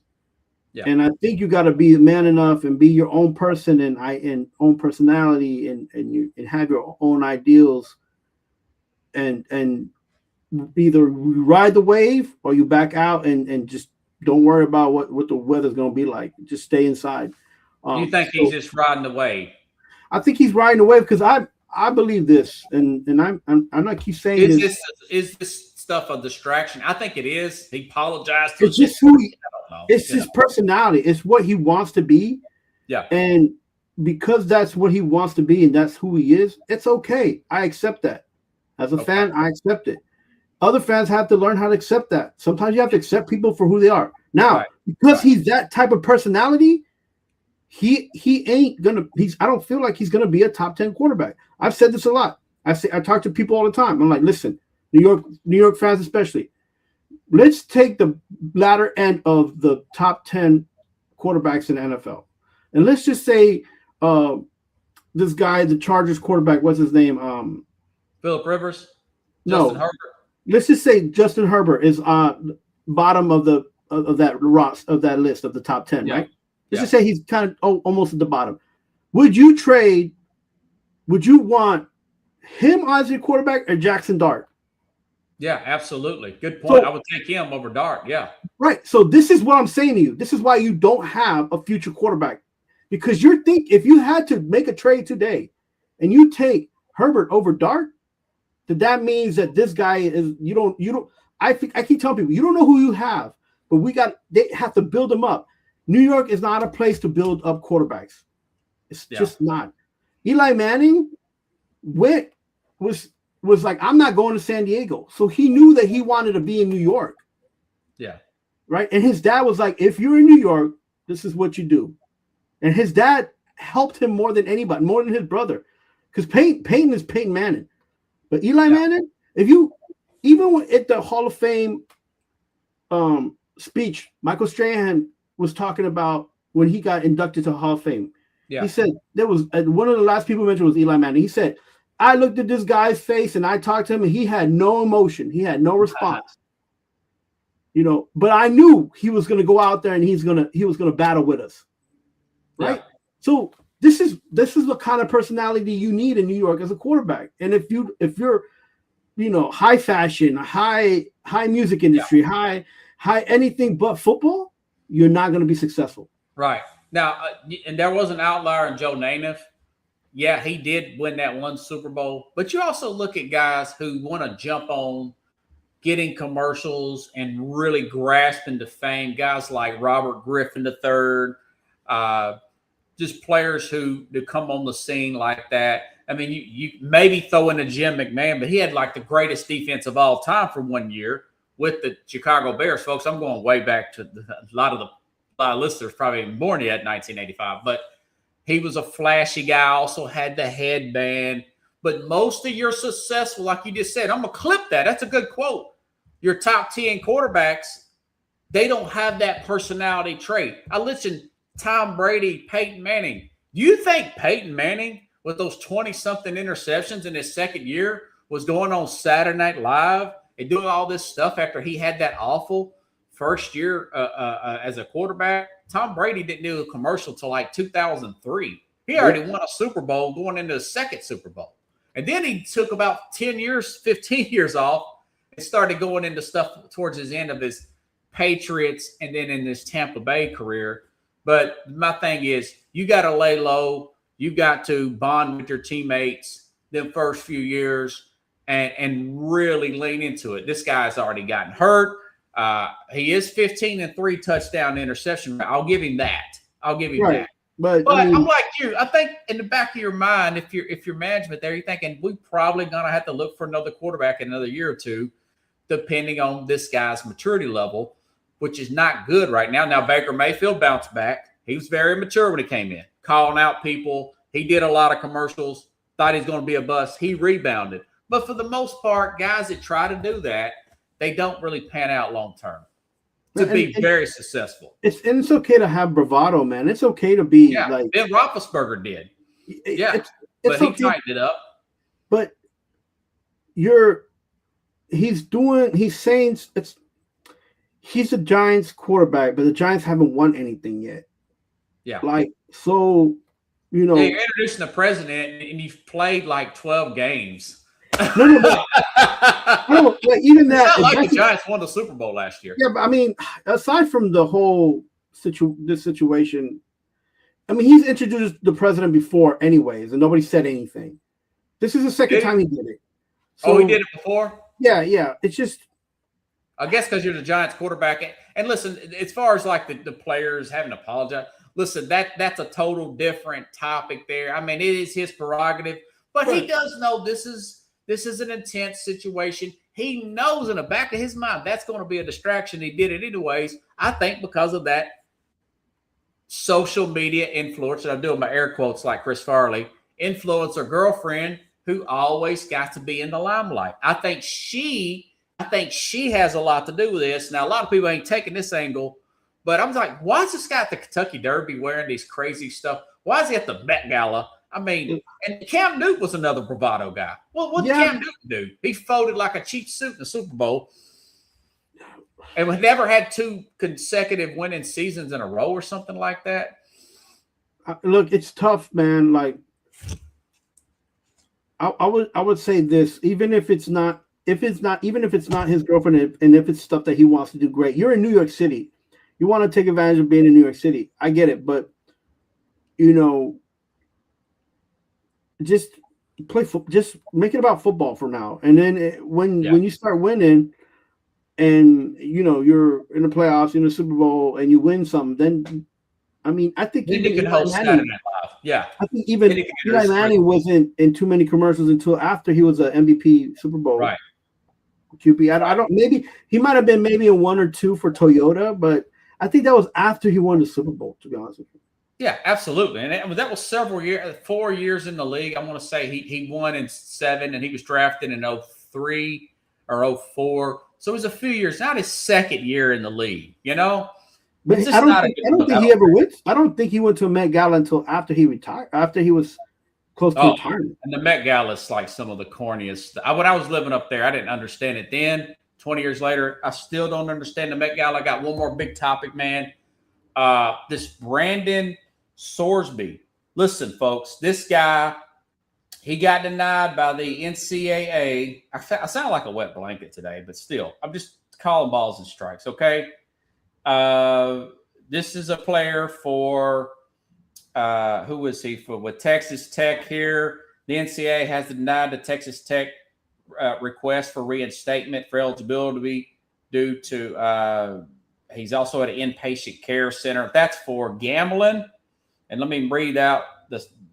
Yeah. And I think you got to be man enough and be your own person and own personality and have your own ideals and either ride the wave or you back out and just don't worry about what the weather's going to be like. Just stay inside. You think he's just riding the wave? I think he's riding the wave because I believe this, and I'm not keep saying this. Is this stuff a distraction? I think it is. He apologized. It's just who he. It's his personality. It's what he wants to be. Yeah. And because that's what he wants to be and that's who he is, it's okay. I accept that. As a fan, I accept it. Other fans have to learn how to accept that. Sometimes you have to accept people for who they are. Now, because he's that type of personality, he ain't gonna. I don't feel like he's gonna be a top 10 quarterback. I've said this a lot. I talk to people all the time. I'm like, listen, New York fans especially. let's take the latter end of the top 10 quarterbacks in the NFL. And let's just say this guy, the Chargers quarterback, what's his name? Phillip Rivers? No. Justin Herbert? Let's just say Justin Herbert is bottom of that list of the top 10, Yeah. right? Let's just say he's kind of almost at the bottom. Would you want him as your quarterback or Jackson Dart? Yeah, absolutely. Good point. So, I would take him over Dart. Yeah. Right. So this is what I'm saying to you. This is why you don't have a future quarterback. Because if you had to make a trade today and you take Herbert over Dart, that means that this guy is I keep telling people you don't know who you have, but they have to build them up. New York is not a place to build up quarterbacks. It's just not. Eli Manning was like, I'm not going to San Diego. So he knew that he wanted to be in New York. Yeah. Right. And his dad was like, if you're in New York, this is what you do. And his dad helped him more than anybody, more than his brother. Because Peyton is Peyton Manning. But Eli Manning, even at the Hall of Fame speech, Michael Strahan was talking about when he got inducted to Hall of Fame. Yeah. He said there was one of the last people mentioned was Eli Manning. He said, I looked at this guy's face and I talked to him and he had no emotion. He had no response. But I knew he was going to go out there and he was going to battle with us. Right? Yeah. So this is the kind of personality you need in New York as a quarterback. And if you're high fashion, high music industry, high anything but football, you're not going to be successful. Right. Now, and there was an outlier in Joe Namath. Yeah, he did win that one Super Bowl. But you also look at guys who want to jump on getting commercials and really grasp into fame. Guys like Robert Griffin III, just players who come on the scene like that. I mean, you maybe throw in a Jim McMahon, but he had like the greatest defense of all time for 1 year with the Chicago Bears. Folks, I'm going way back to a lot of listeners probably even born yet in 1985. But he was a flashy guy, also had the headband. But most of your successful, like you just said, I'm going to clip that. That's a good quote. Your top 10 quarterbacks, they don't have that personality trait. I listened Tom Brady, Peyton Manning. Do you think Peyton Manning, with those 20-something interceptions in his second year, was going on Saturday Night Live and doing all this stuff after he had that awful first year as a quarterback? Tom Brady didn't do a commercial till like 2003. He already won a Super Bowl going into the second Super Bowl. And then he took about 10 years, 15 years off and started going into stuff towards his end of his Patriots and then in his Tampa Bay career. But my thing is, you got to lay low. You got to bond with your teammates the first few years and really lean into it. This guy's already gotten hurt. He is 15 and 3 touchdown interception. I'll give him that. That. But I mean, I'm like you. I think in the back of your mind, if you're management there, you're thinking we probably gonna have to look for another quarterback in another year or two, depending on this guy's maturity level, which is not good right now. Now, Baker Mayfield bounced back. He was very mature when he came in, calling out people. He did a lot of commercials, thought he was going to be a bust. He rebounded. But for the most part, guys that try to do that, they don't really pan out long term to be very successful. It's okay to have bravado, man. It's okay to be like Ben Roethlisberger did. But he tightened it up. But he's a Giants quarterback, but the Giants haven't won anything yet. Yeah. So, you're introducing the president and you've played like 12 games. No, even that. It's not like the Giants won the Super Bowl last year. Yeah, but I mean, aside from the whole this situation, I mean, he's introduced the president before anyways, and nobody said anything. This is the second time he did it. So, he did it before? Yeah. It's just, I guess because you're the Giants quarterback. And listen, as far as like the players having to apologize, listen, that's a total different topic there. I mean, it is his prerogative, but he does know this is an intense situation. He knows in the back of his mind that's going to be a distraction. He did it anyways. I think because of that social media influence, and I'm doing my air quotes like Chris Farley, influencer girlfriend who always got to be in the limelight. I think she I think she has a lot to do with this. Now, a lot of people ain't taking this angle, but I'm like, why is this guy at the Kentucky Derby wearing these crazy stuff? Why is he at the Met Gala? I mean, and Cam Newton was another bravado guy. Well, what did Cam Newton do? He folded like a cheap suit in the Super Bowl. And we never had 2 consecutive winning seasons in a row or something like that. Look, it's tough, man. Like, I would say this, even if it's not his girlfriend, and if it's stuff that he wants to do, great. You're in New York City. You want to take advantage of being in New York City. I get it, but just just make it about football for now. And then when you start winning, and you're in the playoffs, in the Super Bowl, and you win something, then I mean, I think even you can host Saturday Night Live. Yeah, I think even Eli Manning wasn't in too many commercials until after he was an MVP Super Bowl QB. I don't. Maybe he might have been in 1 or 2 for Toyota, but I think that was after he won the Super Bowl. To be honest with you. Yeah, absolutely, and that was several years, 4 years in the league. I want to say he won in 7, and he was drafted in 03 or 04. So it was a few years, not his second year in the league, But I don't think he ever went. I don't think he went to a Met Gala until after he retired. After he was close to retirement. And the Met Gala is like some of the corniest. When I was living up there, I didn't understand it then. 20 years later, I still don't understand the Met Gala. I got one more big topic, man. This Brandon Sorsby. Listen, folks, this guy. He got denied by the NCAA. I sound like a wet blanket today, but still, I'm just calling balls and strikes, okay? This is a player for who was he for? With Texas Tech here. The NCAA has denied the Texas Tech request for reinstatement for eligibility due to he's also at an inpatient care center. That's for gambling. And let me read out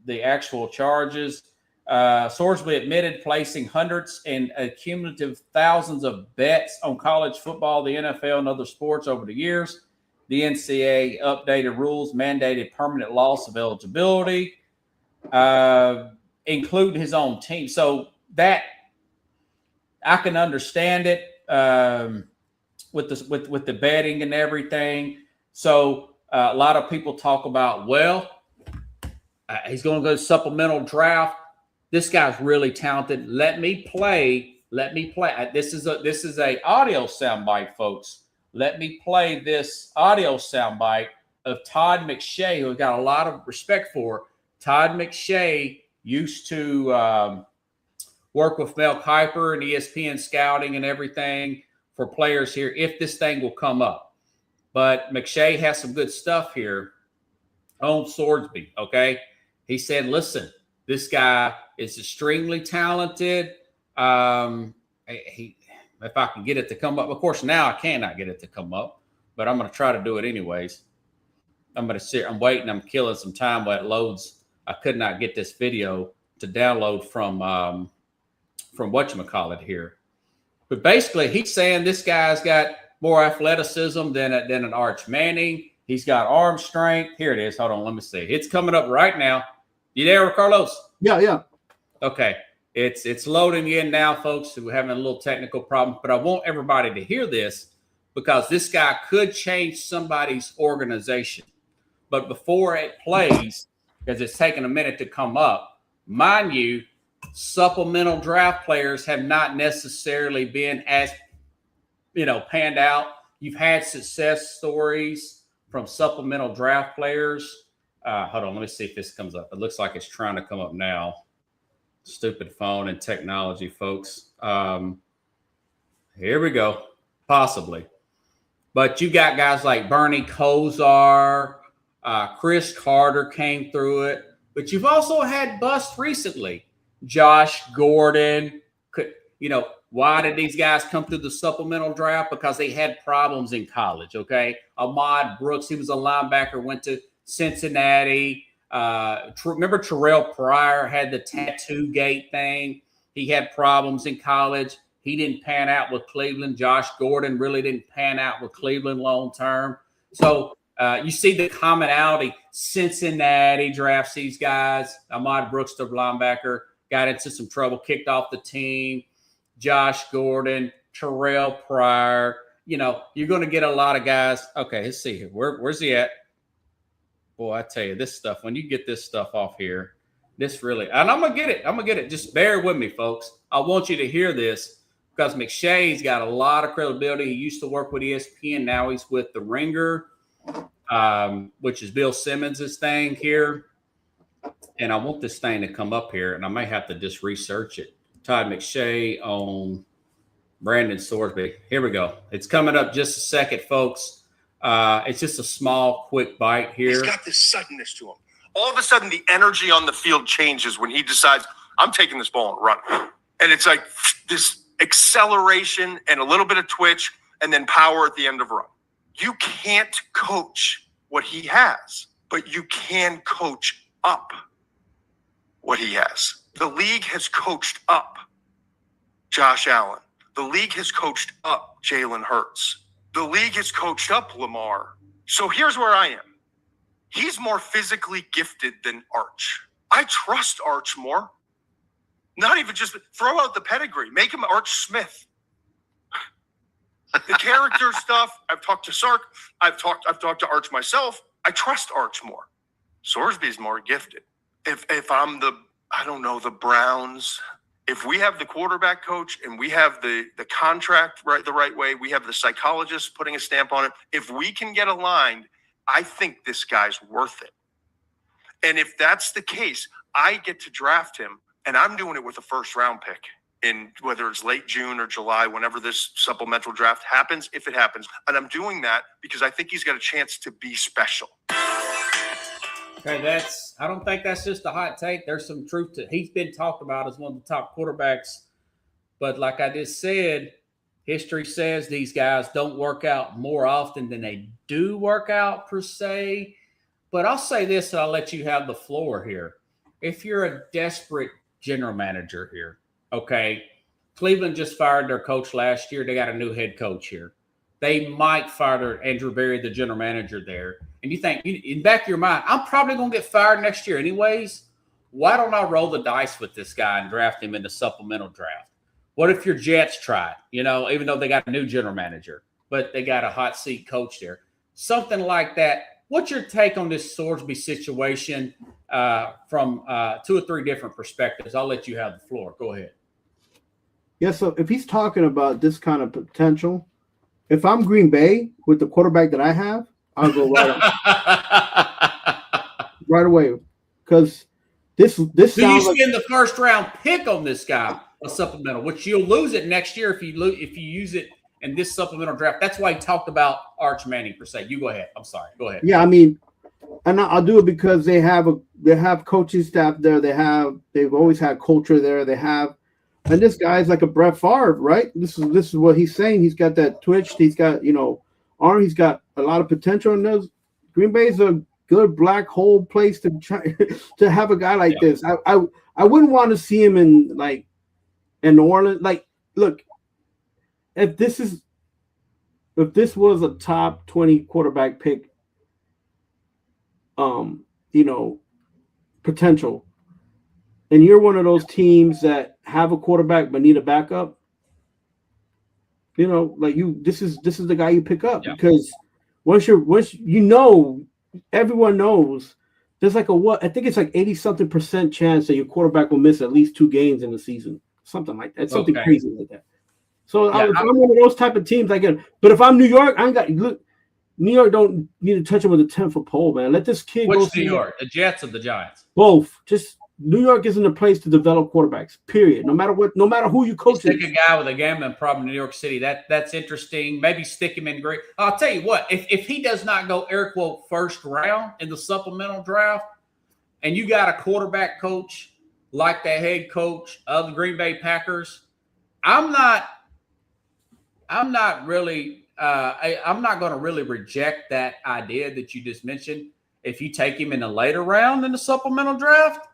the actual charges. Sorsby admitted placing hundreds and cumulative thousands of bets on college football, the NFL, and other sports over the years. The NCAA updated rules mandated permanent loss of eligibility, including his own team. So that I can understand it with the betting and everything. So a lot of people talk about, he's going to go to supplemental draft. This guy's really talented. Let me play. This is a audio soundbite, folks. Let me play this audio soundbite of Todd McShay, who I got a lot of respect for. Todd McShay used to work with Mel Kiper and ESPN scouting and everything for players here, if this thing will come up. But McShay has some good stuff here on Sorsby, okay? He said, listen, this guy is extremely talented. If I can get it to come up, of course, now I cannot get it to come up, but I'm going to try to do it anyways. I'm waiting. I'm killing some time while it loads. I could not get this video to download from whatchamacallit here. But basically, he's saying this guy's got more athleticism than an Arch Manning. He's got arm strength. Here it is. Hold on. Let me see. It's coming up right now. You there, Carlos? Yeah. Okay. It's loading in now, folks. We're having a little technical problem, but I want everybody to hear this because this guy could change somebody's organization. But before it plays, because it's taking a minute to come up, mind you, supplemental draft players have not necessarily been as, panned out. You've had success stories from supplemental draft players. Hold on, let me see if this comes up. It looks like it's trying to come up now. Stupid phone and technology, folks. Here we go. Possibly. But you got guys like Bernie Kosar, Chris Carter came through it. But you've also had busts recently. Josh Gordon. Why did these guys come through the supplemental draft? Because they had problems in college, okay? Ahmad Brooks, he was a linebacker, went to Cincinnati. Remember Terrell Pryor had the tattoo gate thing. He had problems in college. He didn't pan out with Cleveland. Josh Gordon really didn't pan out with Cleveland long term. So you see the commonality. Cincinnati drafts these guys. Ahmad Brooks, the linebacker, got into some trouble, kicked off the team. Josh Gordon Terrell Pryor. You know, you're going to get a lot of guys. Okay, let's see here. Where's he at? Boy, I tell you, this stuff, when you get this stuff off here, this really, and I'm going to get it. I'm going to get it. Just bear with me, folks. I want you to hear this because McShay's got a lot of credibility. He used to work with ESPN. Now he's with The Ringer, which is Bill Simmons' thing here. And I want this thing to come up here, and I may have to just research it. Todd McShay on Brandon Sorsby. Here we go. It's coming up just a second, folks. It's just a small, quick bite here. He's got this suddenness to him. All of a sudden, the energy on the field changes when he decides, I'm taking this ball and running. And it's like this acceleration and a little bit of twitch and then power at the end of a run. You can't coach what he has, but you can coach up what he has. The league has coached up Josh Allen. The league has coached up Jalen Hurts. The league has coached up Lamar. So here's where I am. He's more physically gifted than Arch. I trust Arch more. Not even just throw out the pedigree. Make him Arch Smith. The character stuff, I've talked to Sark. I've talked to Arch myself. I trust Arch more. Sorsby's more gifted. If I'm the Browns, if we have the quarterback coach and we have the contract the right way, we have the psychologist putting a stamp on it. If we can get aligned, I think this guy's worth it. And if that's the case, I get to draft him, and I'm doing it with a first-round pick in whether it's late June or July, whenever this supplemental draft happens, if it happens. And I'm doing that because I think he's got a chance to be special. Okay, I don't think that's just a hot take. There's some truth to it. He's been talked about as one of the top quarterbacks. But like I just said, history says these guys don't work out more often than they do work out per se. But I'll say this, and I'll let you have the floor here. If you're a desperate general manager here, okay, Cleveland just fired their coach last year. They got a new head coach here. They might fire Andrew Berry, the general manager there. And you think, in the back of your mind, I'm probably going to get fired next year anyways. Why don't I roll the dice with this guy and draft him in the supplemental draft? What if your Jets try it? You know, even though they got a new general manager, but they got a hot seat coach there. Something like that. What's your take on this Sorsby situation from 2 or 3 different perspectives? I'll let you have the floor. Go ahead. Yeah, so if he's talking about this kind of potential, if I'm Green Bay with the quarterback that I have, I'll go right away. Because this sounds like... Do you spend the first round pick on this guy, a supplemental, which you'll lose it next year if you use it in this supplemental draft? That's why he talked about Arch Manning per se. You go ahead. I'm sorry. Go ahead. Yeah, I mean, and I'll do it because they have coaching staff there. They've always had culture there. And this guy's like a Brett Favre, right? This is what he's saying. He's got that twitch. He's got, arm. He's got a lot of potential in those. Green Bay's a good black hole place to try to have a guy like this. I wouldn't want to see him in New Orleans. Like, look, if this was a top 20 quarterback pick, potential, and you're one of those teams that have a quarterback but need a backup, this is the guy you pick up because once everyone knows there's I think it's 80-something% chance that your quarterback will miss at least 2 games in the season, something like that, something crazy like that. So if I'm one of those type of teams, I get. But if I'm New York, New York don't need to touch him with a 10-foot pole, man. Let this kid go. Which New York? The Jets or the Giants? Both. Just New York isn't a place to develop quarterbacks. Period. No matter who you coach. Stick a guy with a gambling problem in New York City. That's interesting. Maybe stick him in great. I'll tell you what. If he does not go air quote first round in the supplemental draft, and you got a quarterback coach like the head coach of the Green Bay Packers, I'm not really. I'm not going to really reject that idea that you just mentioned. If you take him in a later round in the supplemental draft,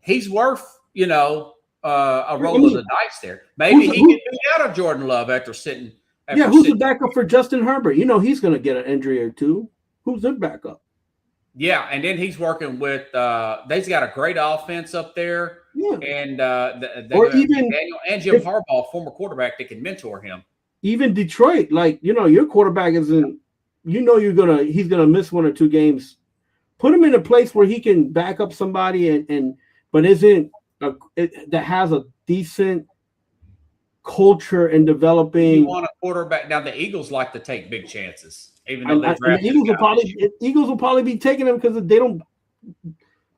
he's worth, a roll of the dice there. Maybe he can do out of Jordan Love after sitting. Who's the backup for Justin Herbert? He's going to get an injury or two. Who's the backup? Yeah, and then he's working with. They've got a great offense up there, Yeah. and Or even Daniel and Jim Harbaugh, former quarterback, that can mentor him. Even Detroit, like, your quarterback isn't. He's gonna miss 1 or 2 games. Put him in a place where he can back up somebody but isn't that has a decent culture and developing. You want a quarterback. Now the Eagles like to take big chances, even though they drafted. The Eagles will probably be taking them because they don't.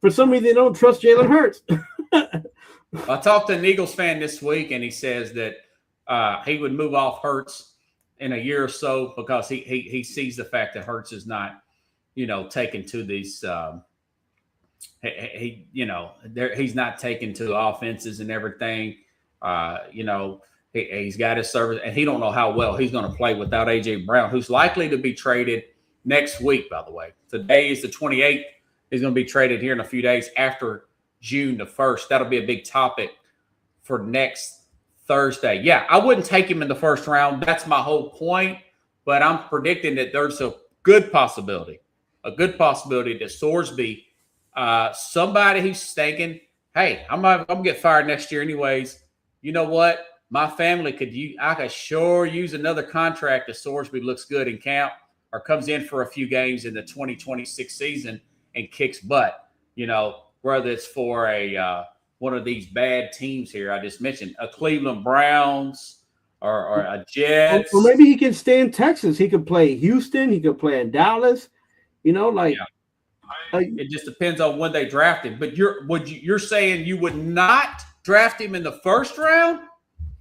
For some reason, they don't trust Jalen Hurts. I talked to an Eagles fan this week, and he says that he would move off Hurts in a year or so because he sees the fact that Hurts is not, taken to these. He's not taken to offenses and everything. He's got his service, and he don't know how well he's going to play without A.J. Brown, who's likely to be traded next week, by the way. Today is the 28th. He's going to be traded here in a few days after June the 1st. That'll be a big topic for next Thursday. Yeah, I wouldn't take him in the first round. That's my whole point. But I'm predicting that there's a good possibility that Sorsby, somebody who's thinking, hey, I'm going to get fired next year anyways. You know what? My family I could sure use another contract if Sorsby looks good in camp or comes in for a few games in the 2026 season and kicks butt, whether it's for one of these bad teams here I just mentioned, a Cleveland Browns or a Jets. Or maybe he can stay in Texas. He could play Houston. He could play in Dallas. It just depends on when they draft him. But you're saying you would not draft him in the first round,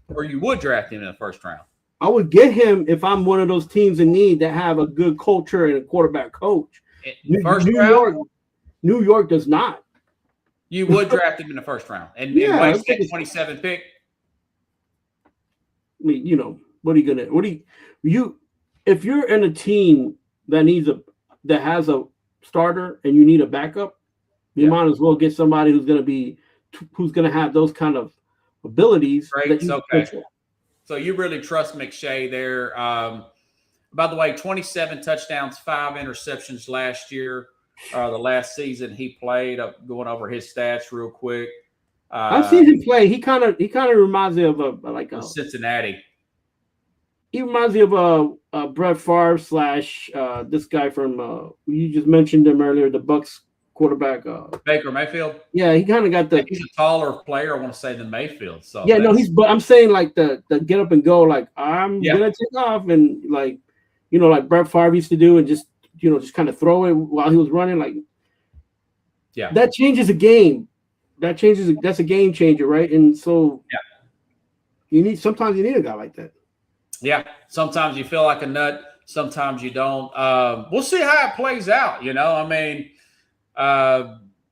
or you would draft him in the first round? I would get him if I'm one of those teams in need that have a good culture and a quarterback coach. New York does not. You would draft him in the first round and waste that 27 pick. I mean, what are you gonna? If you're in a team that has a starter and you need a backup, you might as well get somebody who's gonna have those kind of abilities. Great. Okay. So you really trust McShay there. By the way, 27 touchdowns, 5 interceptions last year. The last season he played. Going over his stats real quick. I've seen him play. He kind of reminds me of a Cincinnati. He reminds me of a Brett Favre / this guy from you just mentioned him earlier, the Bucks quarterback. Baker Mayfield. Yeah, he kind of got the. He's a taller player, I want to say, than Mayfield. So yeah, no, but I'm saying like the get up and go, like I'm gonna take off, and like like Brett Favre used to do, and just kind of throw it while he was running, like. Yeah. That changes a game. That's a game changer, right? And so sometimes you need a guy like that. Yeah. Sometimes you feel like a nut. Sometimes you don't. We'll see how it plays out. I mean,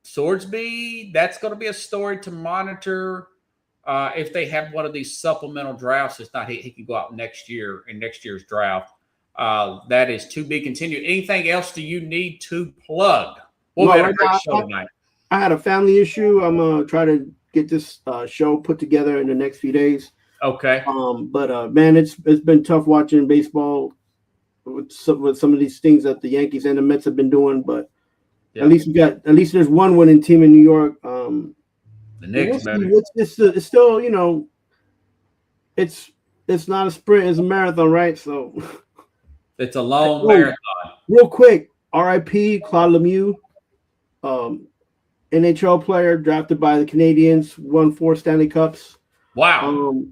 Sorsby, that's going to be a story to monitor. If they have one of these supplemental drafts, it's not he can go out next year in next year's draft. That is to be continued. Anything else do you need to plug? We had a great show tonight. I had a family issue. I'm gonna try to get this show put together in the next few days. Okay. But man, it's been tough watching baseball with some of these things that the Yankees and the Mets have been doing. But at least there's one winning team in New York. The Knicks, it's still it's not a sprint, it's a marathon, right? So it's a long marathon. Real quick, R.I.P. Claude Lemieux. NHL player drafted by the Canadiens, won 4 Stanley Cups. Wow.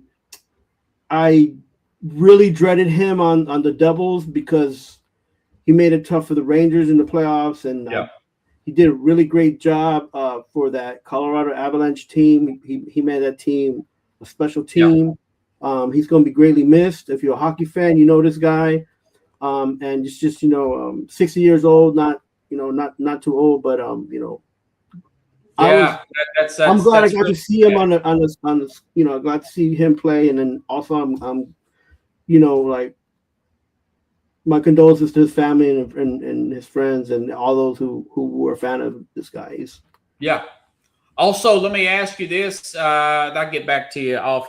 I really dreaded him on the Devils because he made it tough for the Rangers in the playoffs, and he did a really great job for that Colorado Avalanche team. He made that team a special team. He's going to be greatly missed. If you're a hockey fan, you know this guy. And it's just 60 years old, not too old, but I'm glad I got to see him on the glad to see him play, and then also I'm like my condolences to his family and his friends and all those who were a fan of this guy. Also, let me ask you this. I'll get back to you off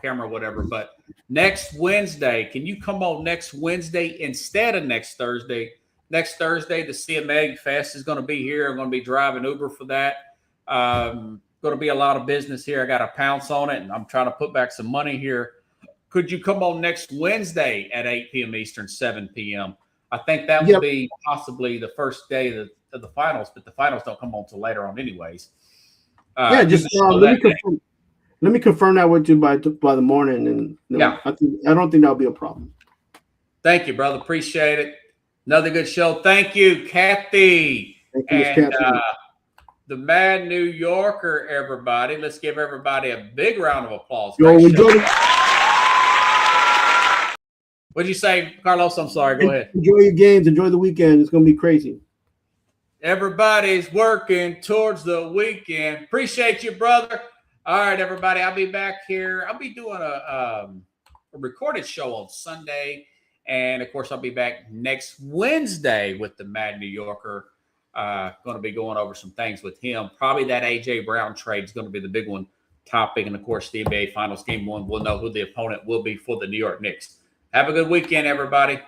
camera or whatever, but next Wednesday, can you come on next Wednesday instead of next Thursday next Thursday, the CMA Fest is going to be here. I'm going to be driving Uber for that. Going to be a lot of business here. I got to pounce on it, and I'm trying to put back some money here. Could you come on next Wednesday at 8 p.m. Eastern, 7 p.m.? I think that would be possibly the first day of the finals, but the finals don't come on until later on anyways. Let me confirm that with you by the morning, and I don't think that'll be a problem. Thank you, brother. Appreciate it. Another good show. Thank you, Kathy. Thank you, and the Mad New Yorker, everybody. Let's give everybody a big round of applause. What'd you say, Carlos? I'm sorry. Go ahead. Enjoy your games. Enjoy the weekend. It's going to be crazy. Everybody's working towards the weekend. Appreciate you, brother. All right, everybody. I'll be back here. I'll be doing a recorded show on Sunday. And, of course, I'll be back next Wednesday with the Mad New Yorker. Going to be going over some things with him. Probably that A.J. Brown trade is going to be the big one topic. And, of course, the NBA Finals Game 1. We'll know who the opponent will be for the New York Knicks. Have a good weekend, everybody.